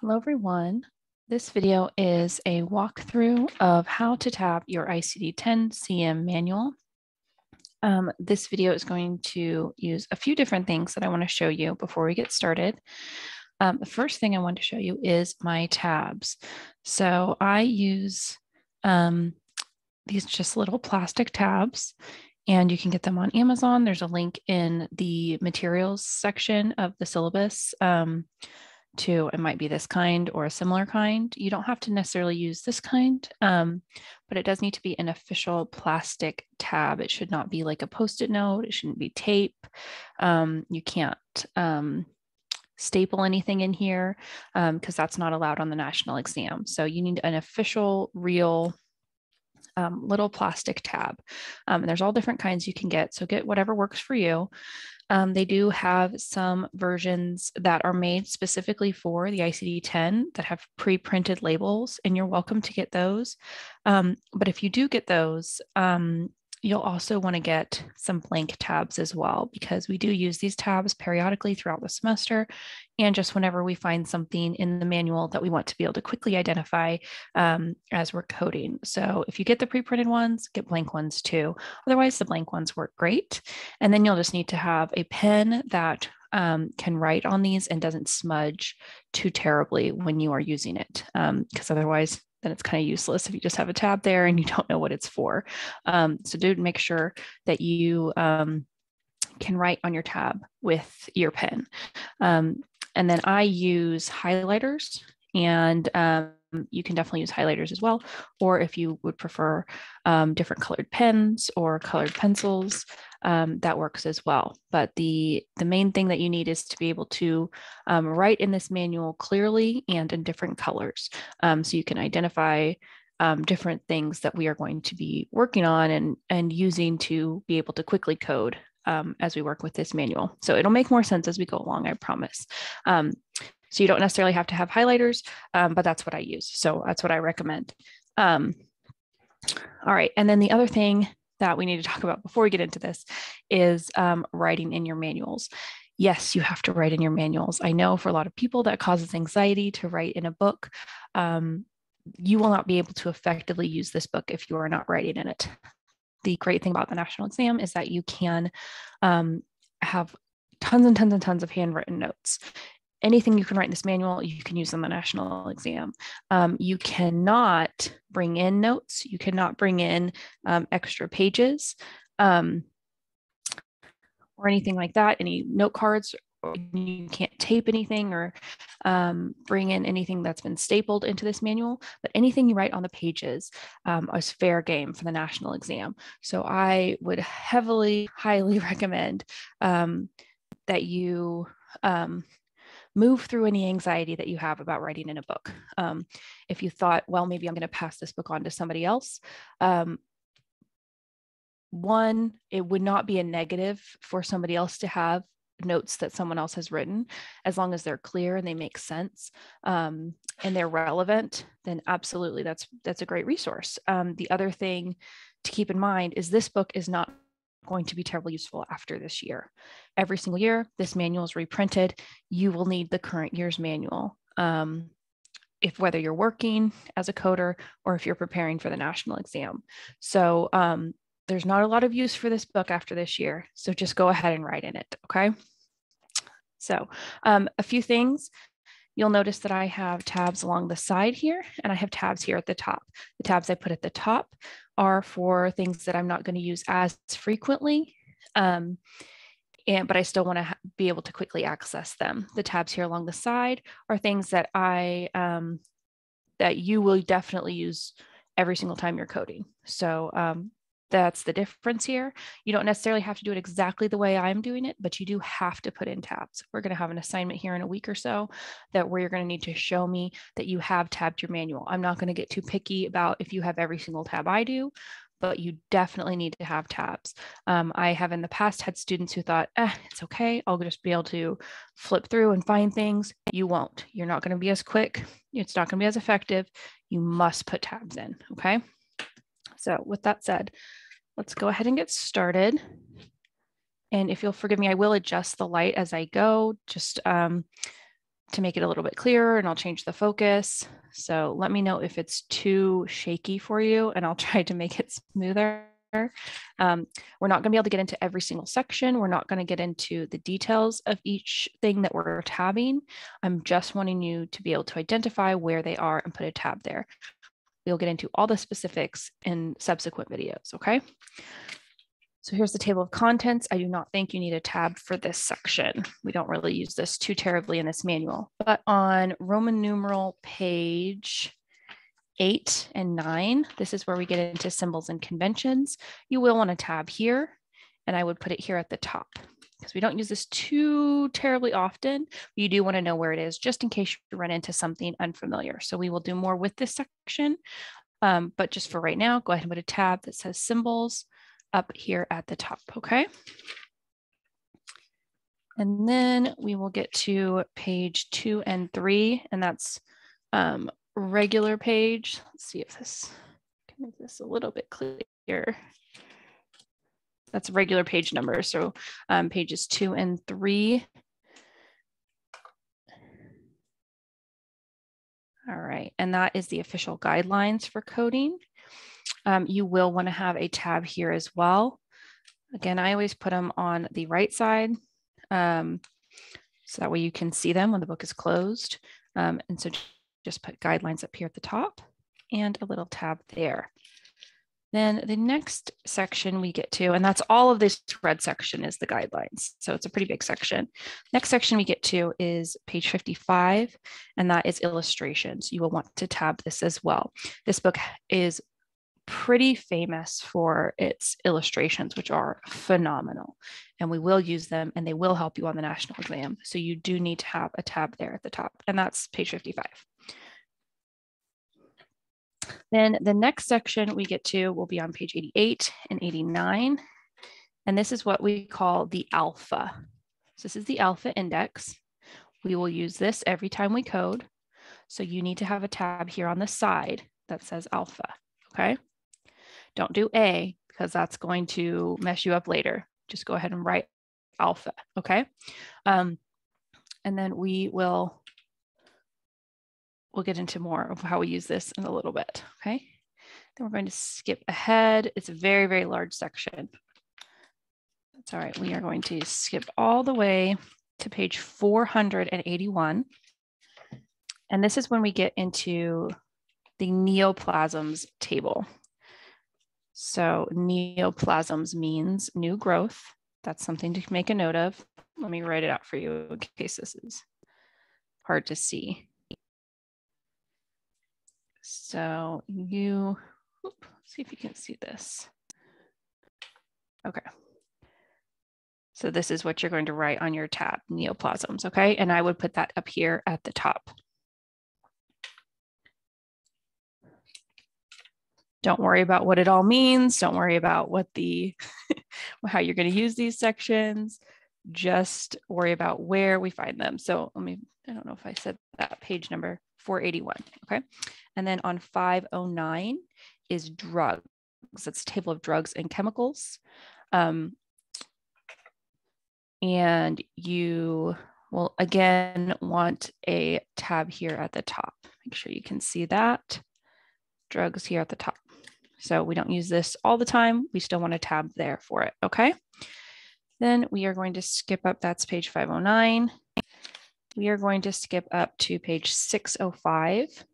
Hello, everyone. This video is a walkthrough of how to tab your ICD-10-CM manual. This video is going to use a few different things that I want to show you before we get started. The first thing I want to show you is my tabs. So I use these just little plastic tabs, and you can get them on Amazon. There's a link in the materials section of the syllabus to it might be this kind or a similar kind. You don't have to necessarily use this kind, but it does need to be an official plastic tab. It should not be like a Post-it note. It shouldn't be tape. You can't staple anything in here because that's not allowed on the national exam. So you need an official, real little plastic tab. And there's all different kinds you can get. So get whatever works for you. They do have some versions that are made specifically for the ICD-10 that have pre-printed labels, and you're welcome to get those. But if you do get those, you'll also want to get some blank tabs as well, because we do use these tabs periodically throughout the semester, and just whenever we find something in the manual that we want to be able to quickly identify as we're coding. So if you get the pre-printed ones, get blank ones too. Otherwise, the blank ones work great. And then you'll just need to have a pen that can write on these and doesn't smudge too terribly when you are using it, because otherwise then it's kind of useless if you just have a tab there and you don't know what it's for. So do make sure that you can write on your tab with your pen. And then I use highlighters, and you can definitely use highlighters as well. Or if you would prefer different colored pens or colored pencils, that works as well. But the main thing that you need is to be able to write in this manual clearly and in different colors, so you can identify different things that we are going to be working on and using to be able to quickly code as we work with this manual. So it'll make more sense as we go along, I promise. So you don't necessarily have to have highlighters, but that's what I use. So that's what I recommend. All right. And then the other thing that we need to talk about before we get into this is writing in your manuals. Yes, you have to write in your manuals. I know for a lot of people that causes anxiety to write in a book. You will not be able to effectively use this book if you are not writing in it. The great thing about the national exam is that you can have tons and tons and tons of handwritten notes. Anything you can write in this manual, you can use on the national exam. You cannot bring in notes. You cannot bring in extra pages or anything like that, any note cards. You can't tape anything or bring in anything that's been stapled into this manual, but anything you write on the pages is fair game for the national exam. So I would highly recommend that you move through any anxiety that you have about writing in a book. If you thought, well, maybe I'm going to pass this book on to somebody else, one, it would not be a negative for somebody else to have notes that someone else has written, as long as they're clear and they make sense and they're relevant, then absolutely that's a great resource. The other thing to keep in mind is this book is not going to be terribly useful after this year. Every single year, this manual is reprinted. You will need the current year's manual, if whether you're working as a coder or if you're preparing for the national exam. So there's not a lot of use for this book after this year. So just go ahead and write in it, okay? So a few things. You'll notice that I have tabs along the side here, and I have tabs here at the top. The tabs I put at the top are for things that I'm not going to use as frequently, but I still want to be able to quickly access them. The tabs here along the side are things that that you will definitely use every single time you're coding. So that's the difference here. You don't necessarily have to do it exactly the way I'm doing it, but you do have to put in tabs. We're going to have an assignment here in a week or so where you're going to need to show me that you have tabbed your manual. I'm not going to get too picky about if you have every single tab I do, but you definitely need to have tabs. I have in the past had students who thought, it's okay, I'll just be able to flip through and find things. You won't. You're not going to be as quick. It's not going to be as effective. You must put tabs in, okay? So with that said, let's go ahead and get started. And if you'll forgive me, I will adjust the light as I go. Just to make it a little bit clearer, and I'll change the focus. So let me know if it's too shaky for you, and I'll try to make it smoother. We're not going to be able to get into every single section. We're not going to get into the details of each thing that we're tabbing. I'm just wanting you to be able to identify where they are and put a tab there. We'll get into all the specifics in subsequent videos, okay? So here's the table of contents. I do not think you need a tab for this section. We don't really use this too terribly in this manual, but on Roman numeral page 8 and 9, this is where we get into symbols and conventions. You will want a tab here, and I would put it here at the top because we don't use this too terribly often. You do want to know where it is just in case you run into something unfamiliar. So we will do more with this section, but just for right now, go ahead and put a tab that says symbols up here at the top, okay? And then we will get to page 2 and 3, and that's regular page. Let's see if this can make this a little bit clearer. That's regular page number. So pages 2 and 3. All right, and that is the official guidelines for coding. You will want to have a tab here as well. Again, I always put them on the right side, so that way you can see them when the book is closed. And so just put guidelines up here at the top and a little tab there. Then the next section we get to, and that's all of this red section is the guidelines. So it's a pretty big section. Next section we get to is page 55, and that is illustrations. You will want to tab this as well. This book is pretty famous for its illustrations, which are phenomenal, and we will use them and they will help you on the national exam. So you do need to have a tab there at the top, and that's page 55. Then the next section we get to will be on page 88 and 89. And this is what we call the alpha. So this is the alpha index. We will use this every time we code. So you need to have a tab here on the side that says alpha, okay? Don't do A because that's going to mess you up later. Just go ahead and write alpha, okay? And then we'll get into more of how we use this in a little bit, okay? Then we're going to skip ahead. It's a very, very large section. That's all right. We are going to skip all the way to page 481. And this is when we get into the neoplasms table. So neoplasms means new growth. That's something to make a note of. Let me write it out for you in case this is hard to see. So let's see if you can see this. Okay. So this is what you're going to write on your tab, neoplasms, okay? And I would put that up here at the top. Don't worry about what it all means. Don't worry about what how you're going to use these sections. Just worry about where we find them. So I don't know if I said that, page number 481, okay? And then on 509 is drugs. That's a table of drugs and chemicals. And you will again want a tab here at the top. Make sure you can see that. Drugs here at the top. So we don't use this all the time. We still want a tab there for it, okay? Then we are going to skip up, that's page 509. We are going to skip up to page 605.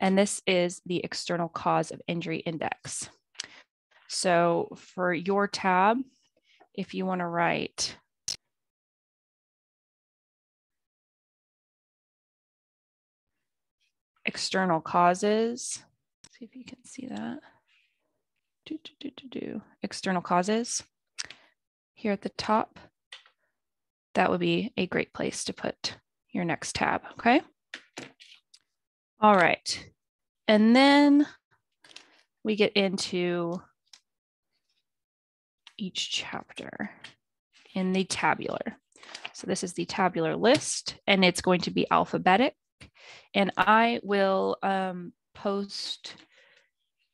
And this is the external cause of injury index. So for your tab, if you want to write external causes, see if you can see that. External causes here at the top. That would be a great place to put your next tab, okay? All right. And then we get into each chapter in the tabular. So this is the tabular list, and it's going to be alphabetic. And I will post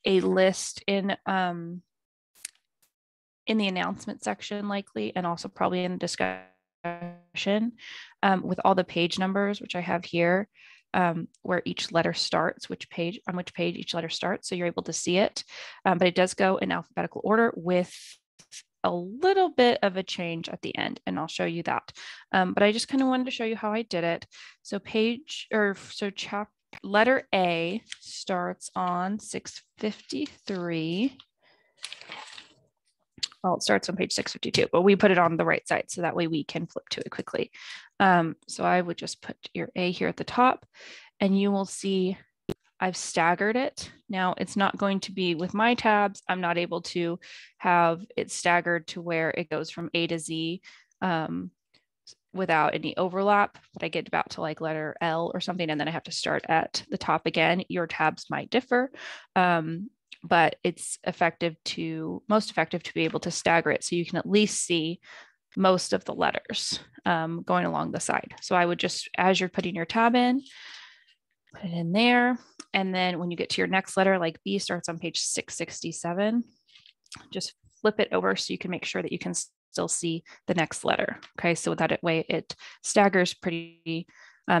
a list in the announcement section likely, and also probably in the discussion discussion with all the page numbers, which I have here, where each letter starts, on which page each letter starts. So you're able to see it, but it does go in alphabetical order with a little bit of a change at the end, and I'll show you that. But I just kind of wanted to show you how I did it. So letter A starts on 653. Well, it starts on page 652, but we put it on the right side so that way we can flip to it quickly. So I would just put your A here at the top, and you will see I've staggered it. Now it's not going to be with my tabs. I'm not able to have it staggered to where it goes from A to Z without any overlap, but I get about to like letter L or something, and then I have to start at the top again. Your tabs might differ, but it's most effective to be able to stagger it so you can at least see most of the letters going along the side. So I would just, as you're putting your tab in, put it in there. And then when you get to your next letter, like B starts on page 667, just flip it over so you can make sure that you can still see the next letter. Okay, so that way it staggers pretty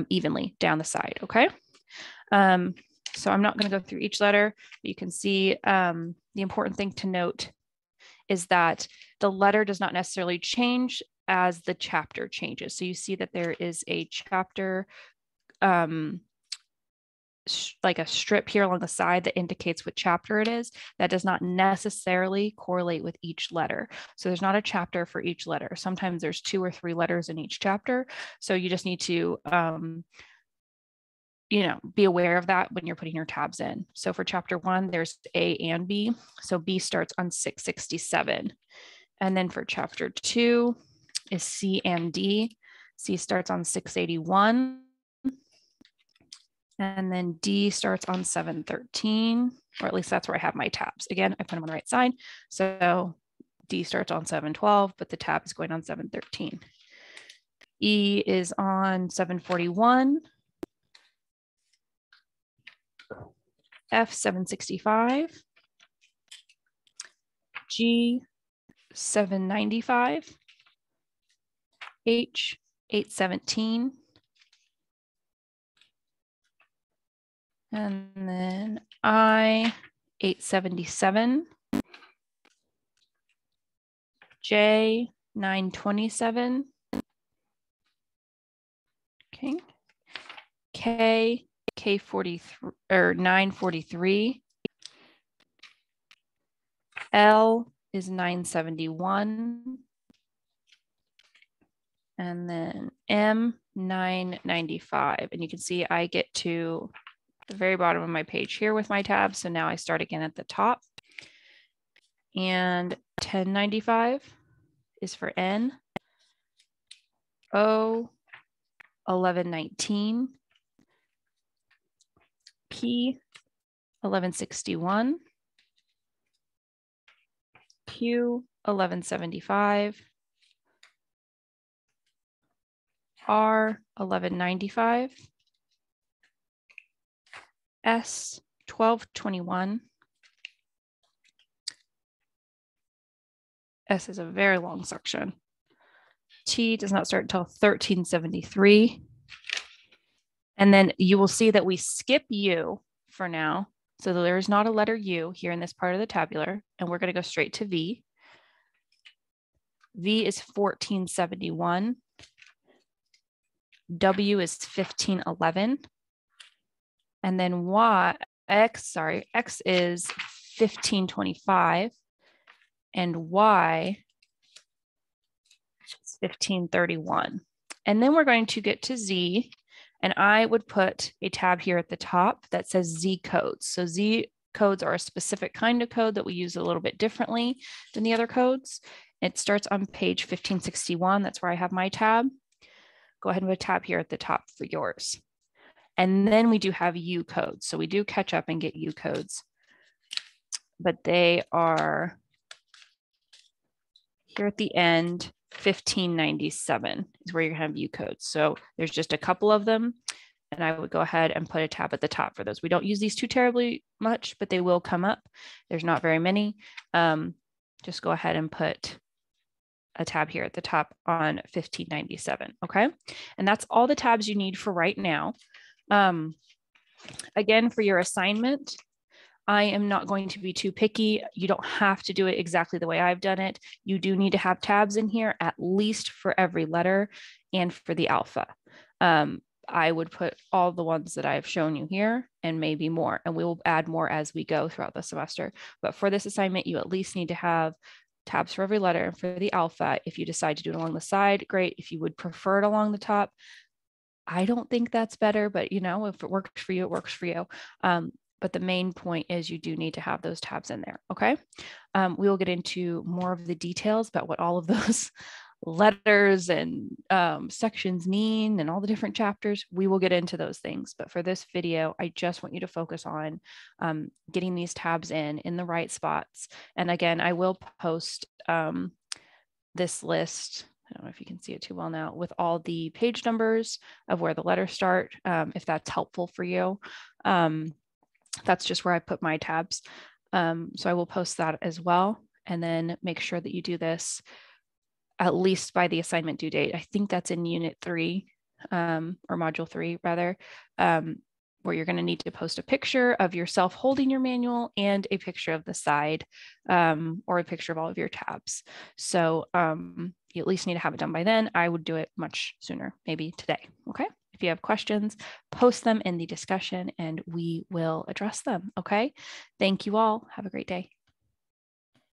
evenly down the side. Okay. So I'm not going to go through each letter, but you can see the important thing to note is that the letter does not necessarily change as the chapter changes. So you see that there is a chapter, like a strip here along the side that indicates what chapter it is. That does not necessarily correlate with each letter. So there's not a chapter for each letter. Sometimes there's 2 or 3 letters in each chapter. So you just need to be aware of that when you're putting your tabs in. So for chapter 1, there's A and B. So B starts on 667. And then for chapter 2 is C and D. C starts on 681. And then D starts on 713, or at least that's where I have my tabs. Again, I put them on the right side. So D starts on 712, but the tab is going on 713. E is on 741. F 765. G 795. H 817. And then I 877. J 927. Okay. K 43 or 943. L is 971. And then M 995. And you can see I get to the very bottom of my page here with my tabs. So now I start again at the top. And 1095 is for N. O 1119. P 1161. Q 1175. R 1195. S 1221. S is a very long section. T does not start until 1373. And then you will see that we skip U for now. So there is not a letter U here in this part of the tabular, and we're going to go straight to V. V is 1471. W is 1511. And then X is 1525. And Y is 1531. And then we're going to get to Z. And I would put a tab here at the top that says Z codes. So Z codes are a specific kind of code that we use a little bit differently than the other codes. It starts on page 1561. That's where I have my tab. Go ahead and put a tab here at the top for yours. And then we do have U codes. So we do catch up and get U codes. But they are here at the end. 1597 is where you're going to have U codes. So there's just a couple of them, and I would go ahead and put a tab at the top for those. We don't use these too terribly much, but they will come up. There's not very many. Just go ahead and put a tab here at the top on 1597, okay? And that's all the tabs you need for right now. Again, for your assignment, I am not going to be too picky. You don't have to do it exactly the way I've done it. You do need to have tabs in here, at least for every letter and for the alpha. I would put all the ones that I've shown you here and maybe more, and we will add more as we go throughout the semester. But for this assignment, you at least need to have tabs for every letter and for the alpha. If you decide to do it along the side, great. If you would prefer it along the top, I don't think that's better, but you know, if it works for you, it works for you. But the main point is you do need to have those tabs in there, okay? We will get into more of the details about what all of those letters and sections mean and all the different chapters. We will get into those things. But for this video, I just want you to focus on getting these tabs in the right spots. And again, I will post this list. I don't know if you can see it too well now, with all the page numbers of where the letters start, if that's helpful for you. That's just where I put my tabs. So I will post that as well. And then make sure that you do this at least by the assignment due date. I think that's in Unit 3 or Module 3 rather, where you're going to need to post a picture of yourself holding your manual and a picture of the side or a picture of all of your tabs. So you at least need to have it done by then. I would do it much sooner, maybe today. Okay. If you have questions, post them in the discussion and we will address them. Okay. Thank you all. Have a great day.